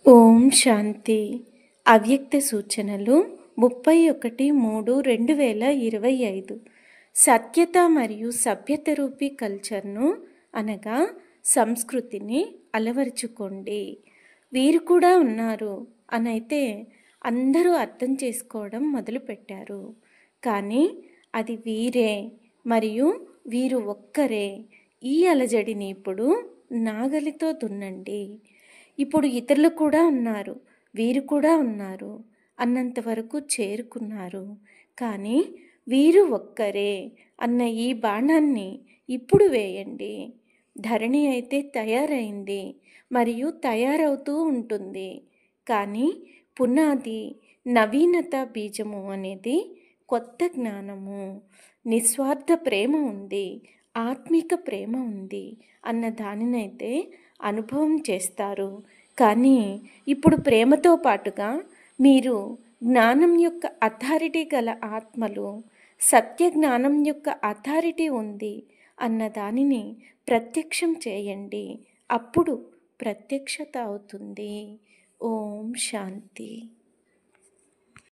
ఓం శాంతి. అవ్యక్త సూచనలు 31/3/2025. సత్యత మరియు సభ్యత రూపీ కల్చర్ను అనగా సంస్కృతిని అలవరుచుకోండి. వీరు కూడా ఉన్నారు అనైతే అందరూ అర్థం చేసుకోవడం మొదలుపెట్టారు. కానీ అది వీరే మరియు వీరు ఒక్కరే. ఈ అలజడిని ఇప్పుడు నాగలితో దున్నండి. ఇప్పుడు ఇతరులు కూడా ఉన్నారు, వీరు కూడా ఉన్నారు అన్నంత వరకు చేరుకున్నారు. కానీ వీరు ఒక్కరే అన్న ఈ బాణాన్ని ఇప్పుడు వేయండి. ధరణి అయితే తయారైంది మరియు తయారవుతూ ఉంటుంది. కానీ పునాది నవీనత బీజము అనేది కొత్త జ్ఞానము, నిస్వార్థ ప్రేమ ఉంది, ఆత్మిక ప్రేమ ఉంది అన్న దానినైతే అనుభవం చేస్తారు. కానీ ఇప్పుడు ప్రేమతో పాటుగా మీరు జ్ఞానం యొక్క అథారిటీ గల ఆత్మలు, సత్య జ్ఞానం యొక్క అథారిటీ ఉంది అన్న దానిని ప్రత్యక్షం చేయండి. అప్పుడు ప్రత్యక్షత అవుతుంది. ఓం శాంతి.